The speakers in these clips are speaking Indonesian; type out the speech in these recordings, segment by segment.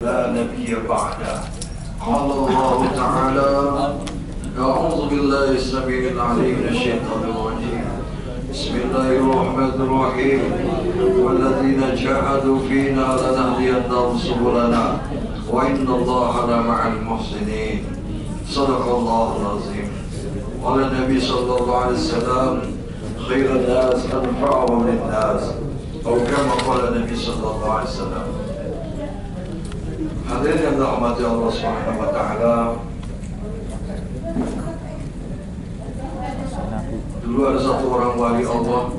لا نبي بعده. قال الله تعالى: أعوذ بالله السميع العليم من الشيطان الرجيم. بسم الله الرحمن الرحيم. والذين جاهدوا فينا لنهدينهم سبلنا وإن الله لمع المحسنين. صدق الله العظيم. قال النبي صلى الله عليه وسلم: خير الناس أنفعهم للناس، أو كما قال النبي صلى الله عليه وسلم. Hadirin yang dirahmati Allah Subhanahu wa taala. Dulu ada satu orang wali Allah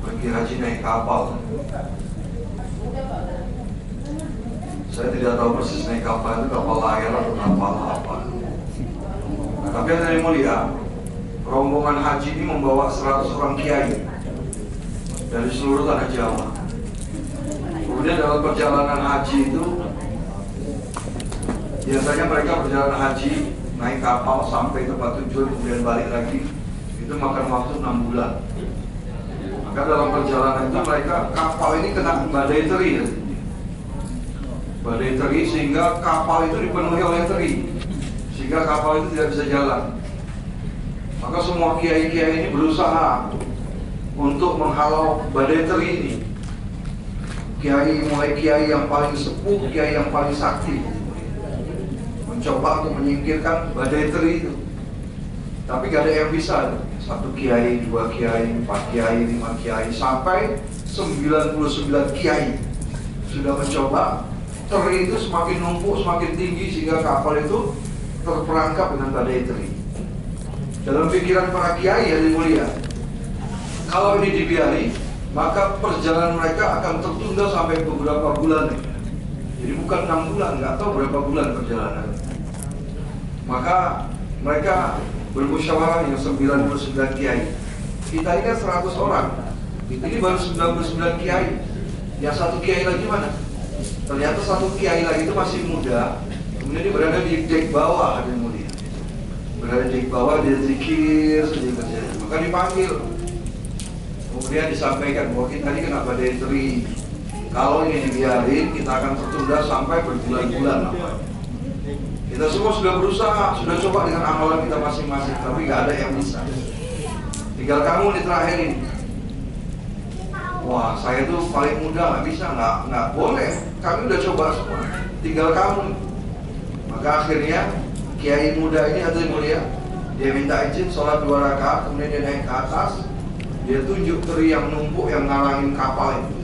pergi haji naik kapal. Saya tidak tahu persis naik kapal itu kapal layar atau kapal apa. Tapi yang dari mulia, rombongan haji ini membawa 100 orang kiai dari seluruh tanah Jawa. Kemudian dalam perjalanan haji itu, biasanya mereka perjalanan haji naik kapal sampai tempat tujuan kemudian balik lagi, itu makan waktu 6 bulan. Maka dalam perjalanan itu mereka, kapal ini kena badai teri ya. Badai teri sehingga kapal itu dipenuhi oleh teri, sehingga kapal itu tidak bisa jalan. Maka semua kiai-kiai ini berusaha untuk menghalau badai teri ini. Mulai kiai yang paling sepuh, kiai yang paling sakti, mencoba untuk menyingkirkan badai teri itu. Tapi gak ada yang bisa. Satu kiai, dua kiai, 4 kiai, 5 kiai, sampai 99 kiai sudah mencoba. Teri itu semakin numpuk, semakin tinggi, sehingga kapal itu terperangkap dengan badai teri. Dalam pikiran para kiai yang mulia, kalau ini dibiarkan, maka perjalanan mereka akan tertunda sampai beberapa bulan. Jadi bukan 6 bulan, nggak tahu berapa bulan perjalanan. Maka mereka bermusyawarah dengan 99 kiai. Kita ini kan 100 orang, ini baru 99 kiai. Yang satu kiai lagi mana? Ternyata satu kiai lagi itu masih muda. Kemudian dia berada di dek bawah, yang mulia. Berada di dek bawah, dia zikir saja. Maka dipanggil. Kemudian disampaikan bahwa kita ini kena badai teri. Kalau ini dibiarin, kita akan tertunda sampai berbulan-bulan. Kita semua sudah berusaha, sudah coba dengan amalan kita masing-masing, tapi nggak ada yang bisa. Tinggal kamu di terakhir ini. Wah, saya tuh paling muda, nggak bisa, nggak boleh. Kami udah coba semua, tinggal kamu. Maka akhirnya kiai muda ini hadirin mulia, dia minta izin sholat 2 rakaat, kemudian dia naik ke atas. Dia tunjuk teri yang numpuk yang ngalangin kapal itu.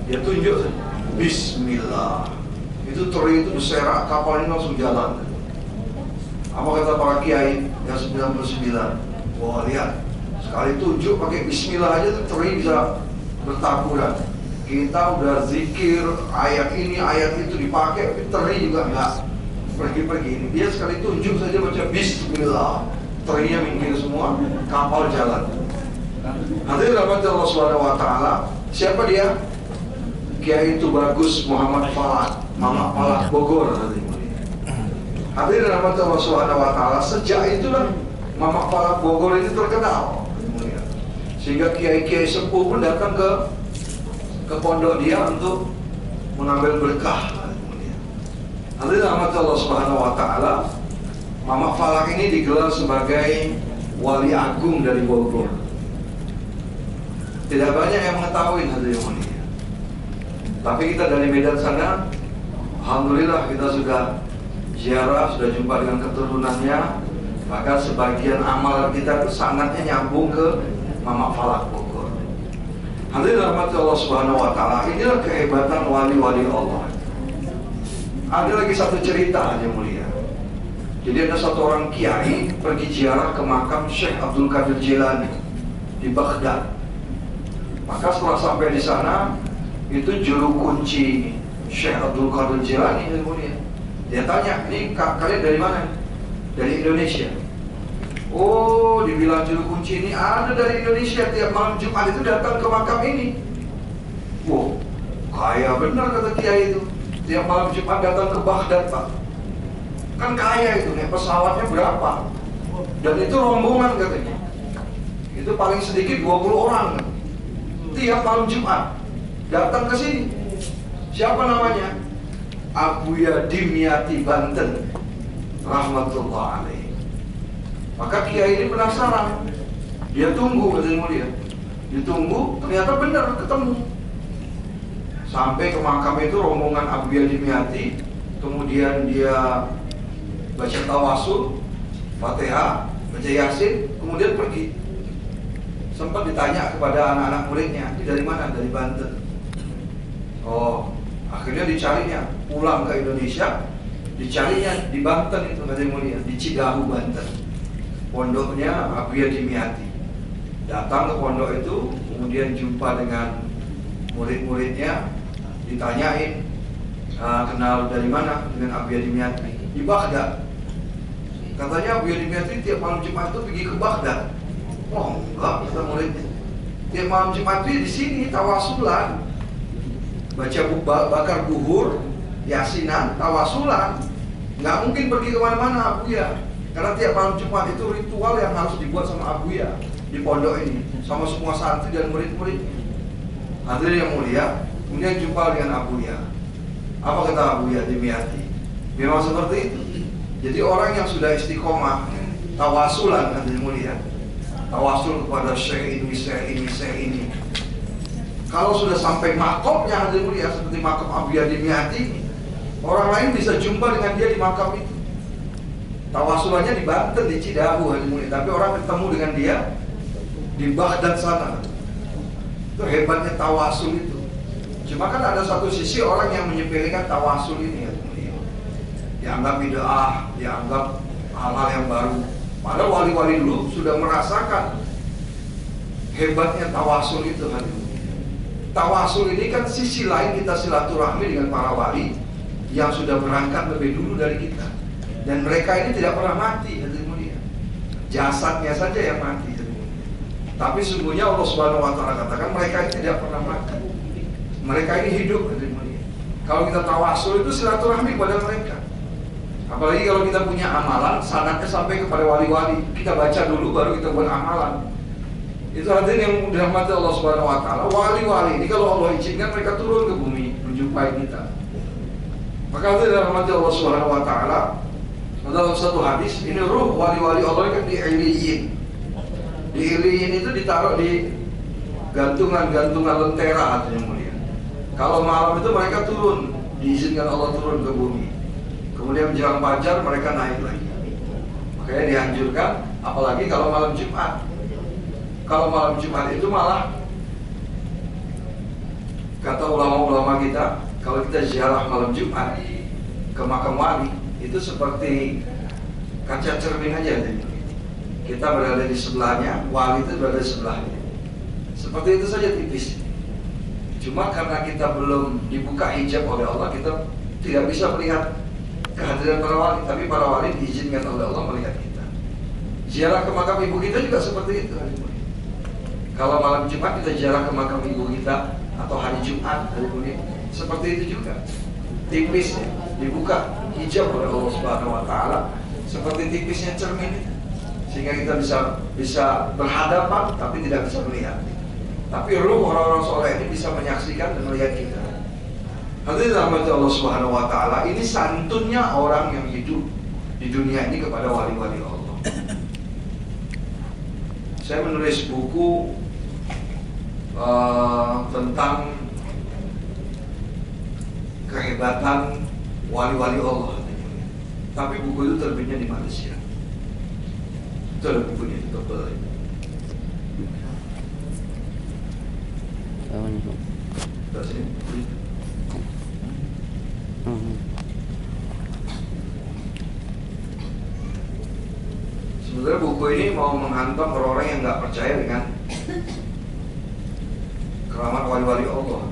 Dia tunjuk, Bismillah. Itu teri itu berserak, kapal ini langsung jalan. Apa kata para kiai yang 99? Wah, lihat, sekali tunjuk pakai Bismillah aja tuh teri bisa bertaburan. Kita udah zikir ayat ini, ayat itu dipakai, tapi teri juga enggak pergi-pergi. Dia sekali tunjuk saja baca Bismillah, terinya minggir semua, kapal jalan. Hadirin rahmat Allah Subhanahu wa taala. Siapa dia? Kiai itu bagus Muhammad Falak, Mama Falak Bogor. Hadirin rahmat Allah Subhanahu wa taala. Sejak itulah Mama Falak Bogor ini terkenal. Sehingga kiai-kiai sepuh pun datang ke pondok dia untuk mengambil berkah. Hadirin rahmat Allah Subhanahu wa taala. Mama Falak ini digelar sebagai wali agung dari Bogor. Tidak banyak yang mengetahui hadirin mulia. Tapi kita dari Medan sana, alhamdulillah kita sudah ziarah, sudah jumpa dengan keturunannya. Maka sebagian amal kita itu sangatnya nyambung ke Mama Falak Bogor. Hadirin rahmat Allah Subhanahu wa taala. Inilah kehebatan wali-wali Allah. Ada lagi satu cerita hadirin mulia. Jadi ada satu orang kiai pergi ziarah ke makam Syekh Abdul Qadir Jilani di Baghdad. Maka setelah sampai di sana, itu juru kunci Syekh Abdul Qadir Jilani yang mulia. Dia tanya, ini kalian dari mana? Dari Indonesia. Oh, dibilang juru kunci ini ada dari Indonesia, tiap malam Jumat itu datang ke makam ini. Wow, kaya benar kata kiai itu. Tiap malam Jumat datang ke Baghdad, Pak. Kan kaya itu, nih pesawatnya berapa? Dan itu rombongan katanya. Itu paling sedikit 20 orang. Tiap malam Jumat datang ke sini. Siapa namanya? Abuya Dimyati Banten rahmatullah alaih. Maka kiai ini penasaran, dia tunggu, katanya mulia, ditunggu, ternyata benar ketemu. Sampai ke makam itu rombongan Abuya Dimyati, kemudian dia baca tawasul, Fatihah, baca Yasin, kemudian pergi. Sempat ditanya kepada anak-anak muridnya, "Ini dari mana?" "Dari Banten." Oh, akhirnya dicarinya, pulang ke Indonesia, dicarinya di Banten itu, katanya mulia, di Cidahu, Banten. Pondoknya Abuya Dimyati. Datang ke pondok itu, kemudian jumpa dengan murid-muridnya, ditanyain, kenal dari mana dengan Abuya Dimyati? Di Baghdad. Katanya Abuya Dimyati tiap malam Jumat itu pergi ke Baghdad. Oh enggak, kata muridnya. Tiap malam Jumat itu di sini tawasulan, baca bakar buhur, yasinan, tawasulan. Nggak mungkin pergi kemana-mana Abuya, karena tiap malam Jumat itu ritual yang harus dibuat sama Abuya di pondok ini, sama semua santri dan murid-muridnya. Hadirin yang mulia, kemudian jumpa dengan Abuya. Apa kata Abuya Dimyati? Memang seperti itu. Jadi orang yang sudah istiqomah, tawasulan, hadirin mulia, tawasul kepada syekh ini, syekh ini, syekh ini. Kalau sudah sampai makomnya, hadirin mulia, seperti makam Abuya Dimyati, orang lain bisa jumpa dengan dia di makam itu. Tawasulannya di Banten, di Cidahu, hadirin mulia, tapi orang ketemu dengan dia di Baghdad sana. Itu hebatnya tawasul itu. Cuma kan ada satu sisi orang yang menyepelekan tawasul ini, hadirin mulia, dianggap bid'ah, dianggap hal-hal yang baru. Padahal wali-wali dulu sudah merasakan hebatnya tawasul itu, hadirin. Tawasul ini kan sisi lain kita silaturahmi dengan para wali yang sudah berangkat lebih dulu dari kita. Dan mereka ini tidak pernah mati, hadirin mulia. Jasadnya saja yang mati, hadirin mulia. Tapi sungguhnya Allah Subhanahu wa taala katakan mereka ini tidak pernah mati. Mereka ini hidup, hadirin mulia. Kalau kita tawasul itu silaturahmi kepada mereka. Apalagi kalau kita punya amalan, sanadnya sampai kepada wali-wali. Kita baca dulu baru kita buat amalan. Itu hadirin yang dirahmati Allah Subhanahu wa taala. Wali-wali ini kalau Allah izinkan mereka turun ke bumi menjumpai kita. Maka hadirin dirahmati Allah Subhanahu wa taala. Dalam satu hadis, ini ruh wali-wali Allah kan di Iliyin. Di Iliyin itu ditaruh di gantungan-gantungan lentera, hadirin mulia. Kalau malam itu mereka turun, diizinkan Allah turun ke bumi. Kemudian menjelang fajar mereka naik lagi. Makanya dianjurkan, apalagi kalau malam Jumat. Kalau malam Jumat itu malah, kata ulama-ulama kita, kalau kita ziarah malam Jumat ke makam wali, itu seperti kaca cermin aja. Kita berada di sebelahnya, wali itu berada di sebelahnya. Seperti itu saja tipis. Cuma karena kita belum dibuka hijab oleh Allah, kita tidak bisa melihat kehadiran para wali, tapi para wali diizinkan oleh Allah melihat kita. Ziarah ke makam ibu kita juga seperti itu. Kalau malam Jumat kita ziarah ke makam ibu kita, atau hari Jumat, hari Jumat, seperti itu juga. Tipis ya, dibuka hijab oleh Allah Subhanahu wa taala, seperti tipisnya cermin, sehingga kita bisa berhadapan tapi tidak bisa melihat. Tapi ruh orang-orang soleh ini bisa menyaksikan dan melihat kita. Hadirin rahmati Allah Subhanahu wa taala, ini santunnya orang yang hidup di dunia ini kepada wali-wali Allah. Saya menulis buku tentang kehebatan wali-wali Allah. Tapi buku itu terbitnya di Malaysia. Itu ada bukunya, tebal. Dari sini. Sebenarnya buku ini mau menghantam orang-orang yang nggak percaya dengan keramat wali-wali Allah.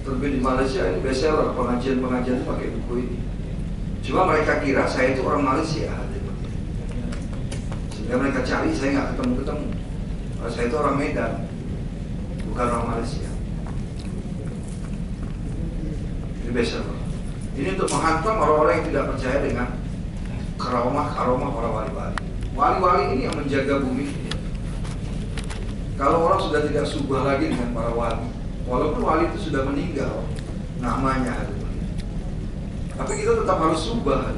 Terbit di Malaysia, ini bestseller, pengajian-pengajian pakai buku ini. Cuma mereka kira saya itu orang Malaysia, sehingga mereka cari saya nggak ketemu-ketemu. Saya itu orang Medan, bukan orang Malaysia. Ini bestseller. Ini untuk menghantam orang-orang yang tidak percaya dengan karamah para wali-wali. Wali-wali ini yang menjaga bumi ini. Kalau orang sudah tidak subah lagi dengan para wali, Walaupun wali itu sudah meninggal namanya, tapi kita tetap harus subah.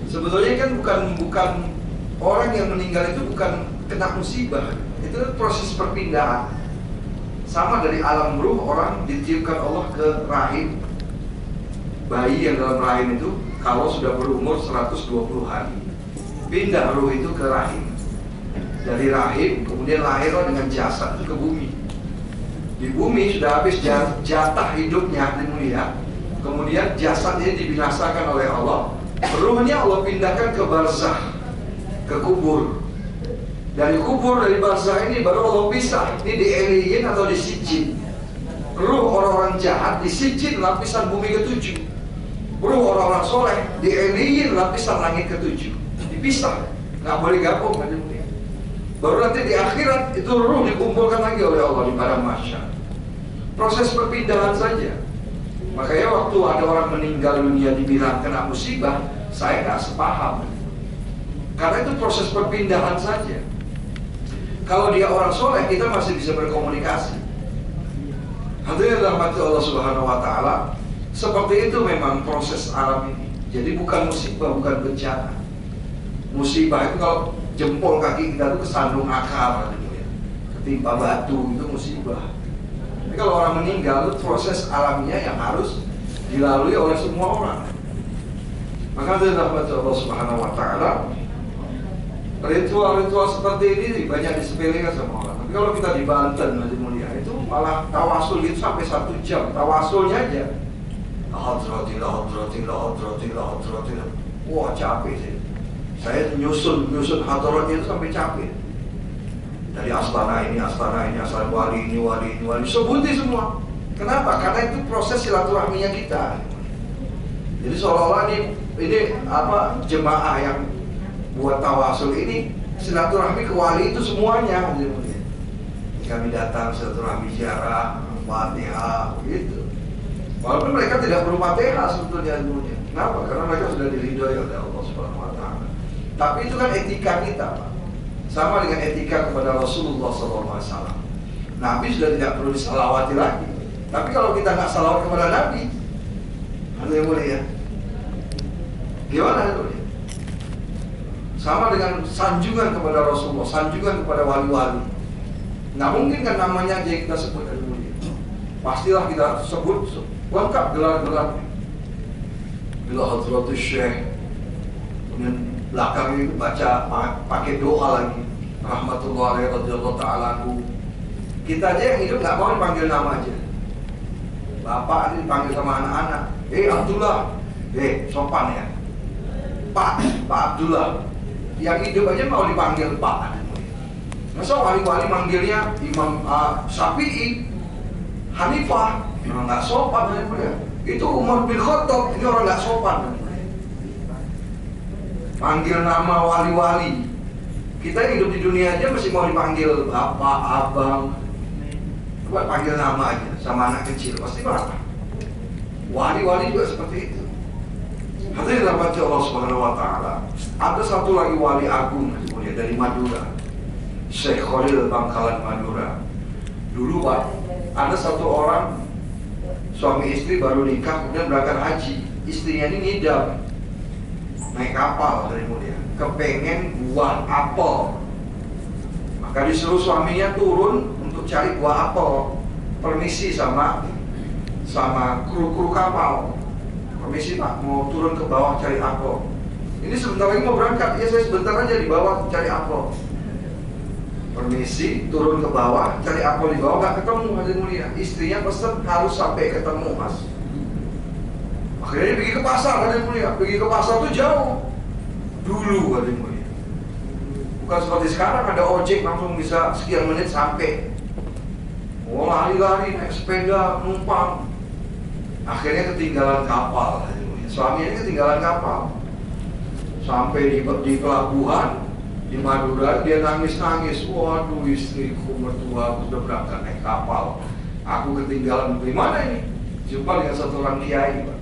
Sebetulnya kan bukan orang yang meninggal itu bukan kena musibah, itu proses perpindahan. Sama dari alam ruh, orang ditiupkan Allah ke rahim. Bayi yang dalam rahim itu kalau sudah berumur 120 hari, pindah ruh itu ke rahim. Dari rahim kemudian lahirlah dengan jasad itu ke bumi. Di bumi sudah habis jatah hidupnya, ya. Kemudian jasad ini dibinasakan oleh Allah. Ruhnya Allah pindahkan ke barzah, ke kubur. Dari kubur, dari barzah ini baru Allah pisah. Ini di Eliyin atau di Sijin. Ruh orang-orang jahat di Sijin, lapisan bumi ke-7. Ruh orang-orang soleh di Eliyin, lapisan langit ke-7. Dipisah, nggak boleh gabung. Baru nanti di akhirat itu ruh dikumpulkan lagi oleh Allah di padang mahsyar. Proses perpindahan saja. Makanya waktu ada orang meninggal dunia dibilang kena musibah, saya nggak sepaham. Karena itu proses perpindahan saja. Kalau dia orang soleh, kita masih bisa berkomunikasi. Hadirin rahmati Allah Subhanahu Wa Taala. Seperti itu memang proses alam ini. Jadi bukan musibah, bukan bencana. Musibah itu kalau jempol kaki kita itu kesandung akar, ketimpa batu, itu musibah. Tapi kalau orang meninggal itu proses alamiah yang harus dilalui oleh semua orang. Maka dari rahmat Allah Subhanahu Wa Taala, ritual-ritual seperti ini banyak disepelekan sama orang. Tapi kalau kita di Banten, Haji Mulia, itu malah tawasul itu sampai 1 jam, tawasulnya aja. Hadratillah. Wah, capek sih. Saya nyusun hadaratnya itu sampai capek. Dari astana ini, astana wali ini, sebutin semua. Kenapa? Karena itu proses silaturahminya kita. Jadi seolah-olah ini apa, jemaah yang buat tawasul ini silaturahmi ke wali itu semuanya. Kami datang silaturahmi ziarah, Fatihah, gitu. Walaupun mereka tidak perlu Fatihah sebetulnya. Kenapa? Karena mereka sudah diridhoi oleh Allah Subhanahu Wa Taala. Tapi itu kan etika kita, Pak. Sama dengan etika kepada Rasulullah SAW. Nabi sudah tidak perlu disalawati lagi. Tapi kalau kita nggak salawat kepada Nabi, ada yang boleh ya? Gimana itu? Sama dengan sanjungan kepada Rasulullah, sanjungan kepada wali-wali. Nggak mungkin kan namanya aja kita sebut, ada yang boleh. Pastilah kita sebut lengkap gelar-gelar. Bila Hadratus Syekh, kemudian belakang itu baca pakai doa lagi, rahmatullahi radhiyallahu ta'ala anhu. Kita aja yang hidup nggak mau dipanggil nama aja. Bapak ini dipanggil sama anak-anak, Abdullah, sopan ya, Pak Abdullah. Yang hidup aja mau dipanggil Pak. Masa wali-wali manggilnya Imam Syafi'i, Hanifah, nggak sopan ya. Itu Umar bin Khattab, ini orang nggak sopan. Panggil nama wali-wali. Kita hidup di dunia aja masih mau dipanggil bapak, abang. Coba panggil nama aja sama anak kecil, pasti marah. Wali-wali juga seperti itu. Hadirin rahmati Allah Subhanahu Wa Taala. Ada satu lagi wali agung dari Madura, Syekh Khalil Bangkalan Madura. Dulu Pak, ada satu orang suami istri baru nikah kemudian berangkat haji. Istrinya ini ngidam naik kapal dari mulia, kepengen buah apel. Maka disuruh suaminya turun untuk cari buah apel. Permisi sama kru kapal. Permisi Pak, mau turun ke bawah cari apel. Ini sebentar lagi mau berangkat. Ya saya sebentar aja di bawah cari apel. Permisi, turun ke bawah cari apel di bawah, nggak ketemu Haji Mulia. Istrinya pesen harus sampai ketemu Mas. Akhirnya pergi ke pasar, Haji Mulia. Pergi ke pasar tuh jauh. Dulu Haji Mulia. Bukan seperti sekarang ada ojek langsung bisa sekian menit sampai. Oh, lari-lari naik sepeda numpang. Akhirnya ketinggalan kapal Haji Mulia. Suaminya ketinggalan kapal. Sampai di pelabuhan di Madura, dia nangis-nangis. Waduh, istriku mertua sudah berangkat naik kapal. Aku ketinggalan. Gimana ini? Jumpa dengan satu orang kiai, Pak.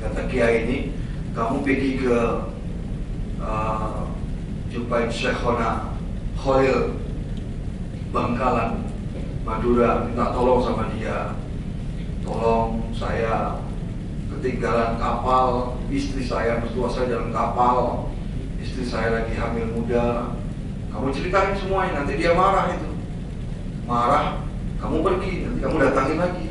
Kata kiai ini, kamu pergi ke jumpain Syekhona Khalil Bangkalan. Madura minta tolong sama dia, tolong saya ketinggalan kapal, istri saya, mertua saya dalam kapal, istri saya lagi hamil muda, kamu ceritain semuanya, nanti dia marah itu, marah, kamu pergi, nanti kamu datangin lagi.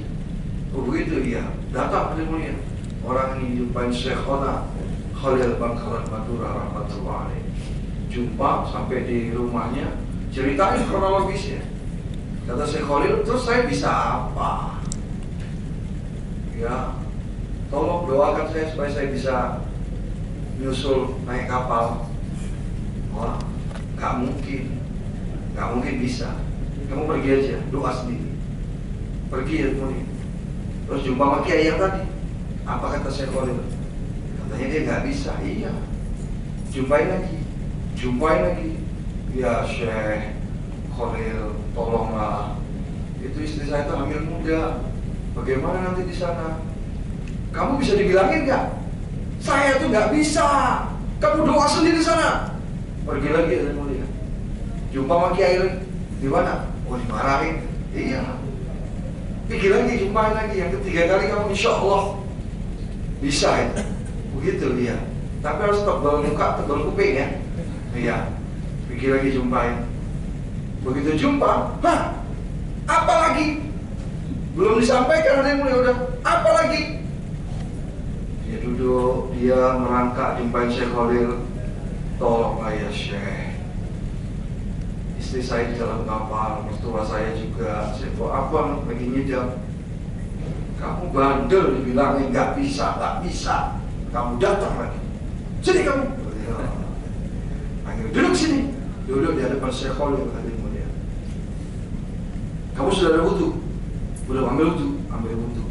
Oh begitu, iya, datang ke mulia. Orang ini jumpain Syekhona Khalil Bangkalan Madura rahmatullah alaih. Jumpa sampai di rumahnya, ceritain kronologisnya. Kata Syekh Khalil, terus saya bisa apa? Ya, tolong doakan saya supaya saya bisa nyusul naik kapal. Wah, gak mungkin bisa. Kamu pergi aja, doa sendiri. Pergi ya kemudian. Terus jumpa sama kiai yang tadi. Apa kata Syekh Khalil? Katanya dia gak bisa. Iya. Jumpain lagi. Ya Syekh Khalil, tolonglah. Itu istri saya itu hamil muda. Bagaimana nanti di sana? Kamu bisa dibilangin nggak? Saya tuh nggak bisa. Kamu doa sendiri sana. Pergi lagi ya mulia. Jumpa sama kiai lagi. Di mana? Oh dimarahin. Iya. Pergi lagi, jumpain lagi. Yang ketiga kali kamu insya Allah bisa itu. Begitu dia. Tapi harus tebal muka, tebal kuping ya. Iya. Pergi lagi jumpain. Begitu jumpa, hah? Apa lagi? Belum disampaikan, ada yang mulai udah. Apa lagi? Dia duduk, dia merangkak jumpain Syekh Khalil. Tolonglah ya Syekh. Istri saya di dalam kapal, mertua saya juga. Saya kok abang lagi nyidam. Kamu bandel dibilangin nggak bisa. Kamu datang lagi. Sini kamu. Panggil, duduk sini. Duduk di hadapan Syekh Khalil. Kamu sudah ada wudhu? Udah ambil wudhu? Ambil wudhu.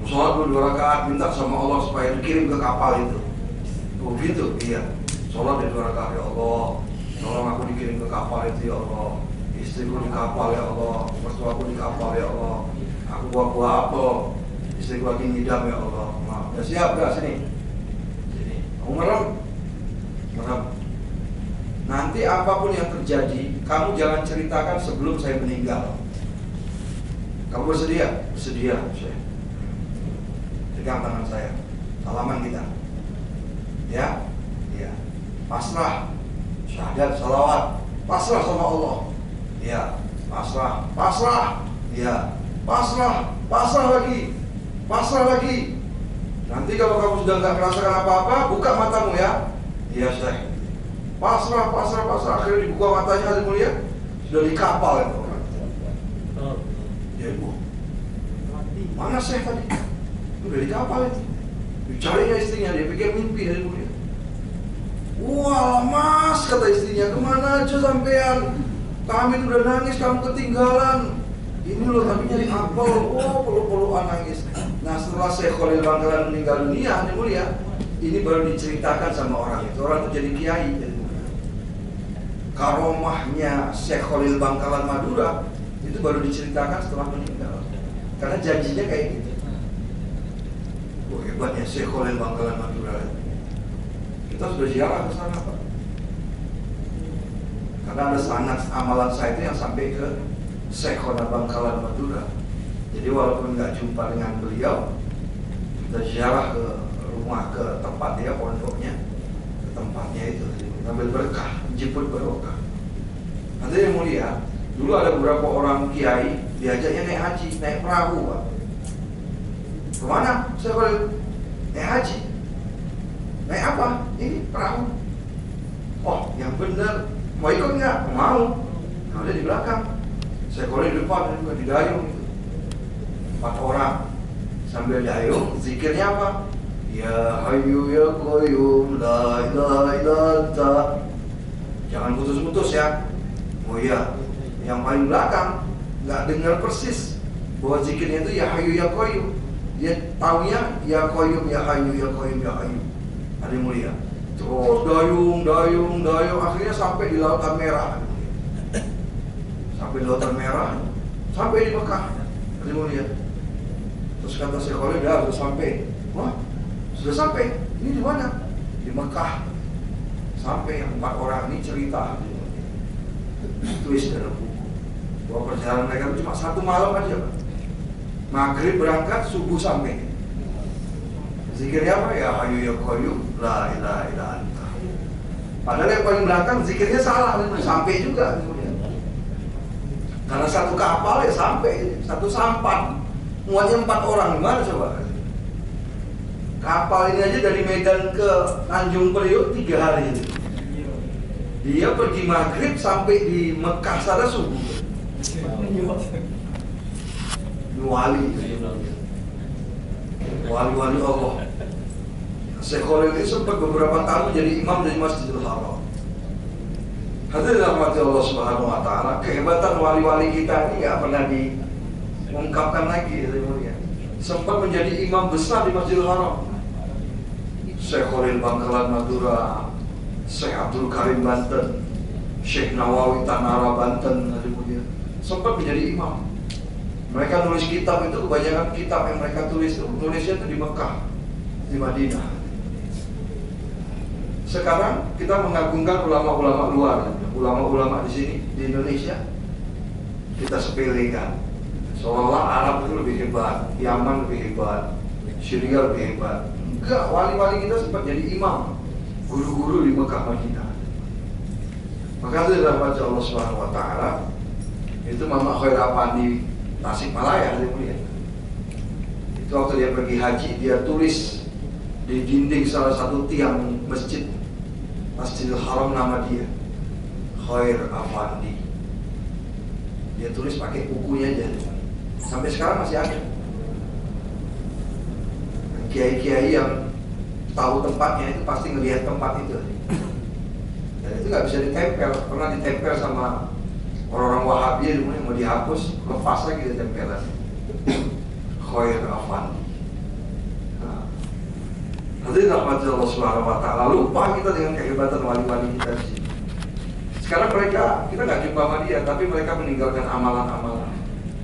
Sholat 2 rakaat, minta sama Allah supaya dikirim ke kapal itu. Oh gitu? Iya. Sholat 2 rakaat, ya Allah, tolong aku dikirim ke kapal itu ya Allah. Istriku di kapal ya Allah, mertuaku di kapal ya Allah. Aku buah apel, istriku lagi ngidam ya Allah. Nah, udah siap gak sini? Sini. Kamu merem? Nanti apapun yang terjadi, kamu jangan ceritakan sebelum saya meninggal. Kamu bersedia? Bersedia, Syekh. Pegang tangan saya. Salaman kita. Ya? Ya. Pasrah. Syahadat, salawat. Pasrah sama Allah. Ya. Pasrah. Ya. Pasrah lagi. Nanti kalau kamu sudah nggak merasakan apa-apa, buka matamu ya. Iya, Syekh. Pasrah. Akhirnya dibuka matanya, ada mulia. Sudah di kapal ya orang. Ya ibu. Mana Syekh tadi? Udah di kapal itu. Dicarinya istrinya, dia pikir mimpi dari mulia. Wah mas, kata istrinya, kemana aja sampean? Kami udah nangis, kamu ketinggalan. Ini loh kami nyari apel. Oh peluk-pelukan nangis. Nah setelah Syekh Khalil Bangkalan meninggal dunia, ada mulia. Ini baru diceritakan sama orang itu. Orang itu jadi kiai. Karomahnya Syekh Khalil Bangkalan Madura itu baru diceritakan setelah meninggal. Karena janjinya kayak gitu. Oh hebatnya Syekh Khalil Bangkalan Madura. Kita sudah ziarah ke sana Pak. Karena ada sanad amalan saya itu yang sampai ke Syekh Khalil Bangkalan Madura. Jadi walaupun nggak jumpa dengan beliau, kita ziarah ke rumah, ke tempat dia, pondoknya, ke tempatnya itu, ngambil berkah, jemput barokah. Nanti yang mulia, dulu ada beberapa orang kiai diajaknya naik haji, naik perahu Pak. Kemana? Saya boleh naik haji. Naik apa? Ini perahu. Oh, yang benar. Mau ikut nggak? Mau. Nah, udah di belakang. Saya boleh di depan, juga di dayung itu. 4 orang sambil dayung, zikirnya apa? Ya Hayyu Ya Qayyum La ilaha illa anta. Jangan putus-putus ya. Oh iya, yang paling belakang nggak dengar persis bahwa zikirnya itu Ya Hayyu Ya Qayyum. Dia taunya Ya Qayyum Ya Hayyu Ya Qayyum Ya Hayyu. Ada yang mulia. Terus dayung, akhirnya sampai di Lautan Merah. Sampai di Lautan Merah, sampai di Mekah. Ada yang mulia. Terus kata Syekh Khalil, dah sudah sampai. Wah, sudah sampai. Ini di mana? Di Mekah. Sampai yang 4 orang ini cerita. Tulis dalam buku. Bahwa perjalanan mereka itu cuma 1 malam aja, Pak. Maghrib berangkat, subuh sampai. Zikirnya apa? Ya Hayyu ya Qayyum, la ilaha illa anta. Padahal yang paling belakang zikirnya salah, sampai juga. Karena satu kapal ya sampai, satu sampan muatnya 4 orang, gimana coba? Kapal ini aja dari Medan ke Tanjung Priok 3 hari. Dia pergi maghrib sampai di Mekah sana subuh. Wali Allah. Syekh Khalil ini sempat beberapa tahun jadi imam dari Masjidil Haram. Hadirin rahmati Allah Subhanahu wa taala, kehebatan wali-wali kita ini nggak pernah diungkapkan lagi, ya. Sempat menjadi imam besar di Masjidil Haram. Syekh Khalil Bangkalan Madura, Syekh Abdul Karim Banten, Syekh Nawawi Tanara Banten, sempat menjadi imam. Mereka nulis kitab itu, kebanyakan kitab yang mereka tulis itu nulisnya itu di Mekah, di Madinah. Sekarang kita mengagungkan ulama-ulama luar, ulama-ulama di sini di Indonesia kita sepelekan, seolah-olah Arab itu lebih hebat, Yaman lebih hebat, Syria lebih hebat. Enggak, wali-wali kita sempat jadi imam, guru-guru di Mekah Madinah. Maka itu dirahmati Allah Subhanahu wa taala. Itu Mama Khair Apandi Tasikmalaya, itu waktu dia pergi haji, dia tulis di dinding salah satu tiang Masjidil Haram nama dia Khair Apandi. Dia tulis pakai bukunya aja, sampai sekarang masih ada. Kiai-kiai yang tahu tempatnya itu pasti ngelihat tempat itu, dan itu nggak bisa ditempel. Pernah ditempel sama orang-orang Wahabi, mau dihapus, lepas lagi di tempelan. Khair Afandi. Hadirin rahmati Allah Subhanahu wa taala, lupa kita dengan kehebatan wali-wali kita di sini. Sekarang mereka, kita nggak jumpa sama dia, tapi mereka meninggalkan amalan-amalan.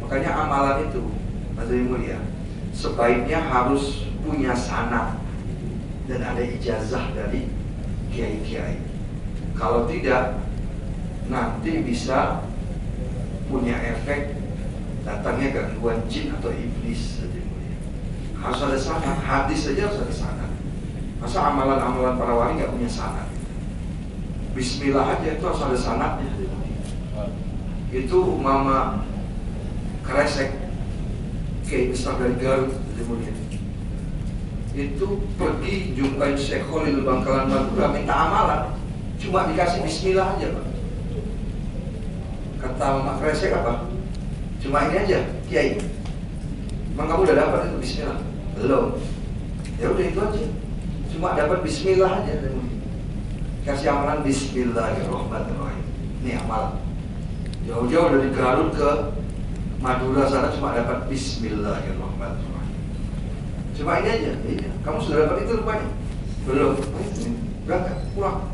Makanya amalan itu, hadirin mulia, sebaiknya harus punya sanad dan ada ijazah dari kiai-kiai. Kalau tidak, nanti bisa punya efek datangnya gangguan jin atau iblis. Harus ada sanad, hadis saja harus ada sanad. Masa amalan-amalan para wali nggak punya sanad? Bismillah aja itu harus ada sanadnya. Itu Mama Kresek, Kiai besar dari Garut, itu pergi jumpain Syekh Khalil Bangkalan Madura, minta amalan, cuma dikasih Bismillah aja, Pak. Kata Mama Kresek apa? Cuma ini aja, Kiai. Emang kamu udah dapat itu Bismillah? Belum. Ya udah itu aja. Cuma dapat Bismillah aja. Kasih amalan Bismillahirrahmanirrahim. Ini amalan. Jauh-jauh dari Garut ke Madura sana cuma dapat Bismillahirrahmanirrahim. Cuma ini aja. Iya. Kamu sudah dapat itu rupanya? Belum. Berangkat pulang.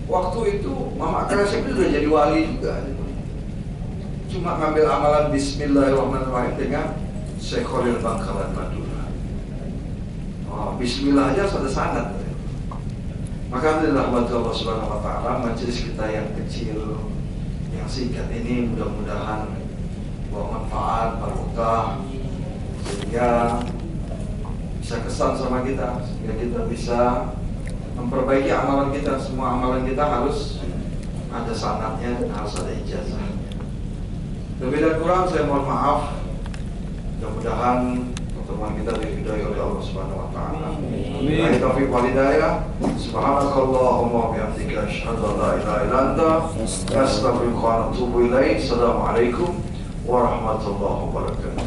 Waktu itu Mama Kresek itu sudah jadi wali juga. Cuma ngambil amalan Bismillahirrahmanirrahim dengan Syekh Khalil Bangkalan Madura. Bismillah aja sudah sanad. Maka alhamdulillah Allah Subhanahu wa taala, majelis kita yang kecil, yang singkat ini mudah-mudahan bawa manfaat, barokah, sehingga bisa kesan sama kita, sehingga kita bisa memperbaiki amalan kita. Semua amalan kita harus ada sanadnya dan harus ada ijazah. Lebih dan kurang saya mohon maaf. Mudah-mudahan pertemuan kita diridhai oleh Allah Subhanahu wa taala. Amin. Taufiq wal hidayah. Subhanakallahumma wa bihamdika asyhadu an la ilaha illa anta astaghfiruka wa atubu ilaik. Assalamualaikum warahmatullahi wabarakatuh.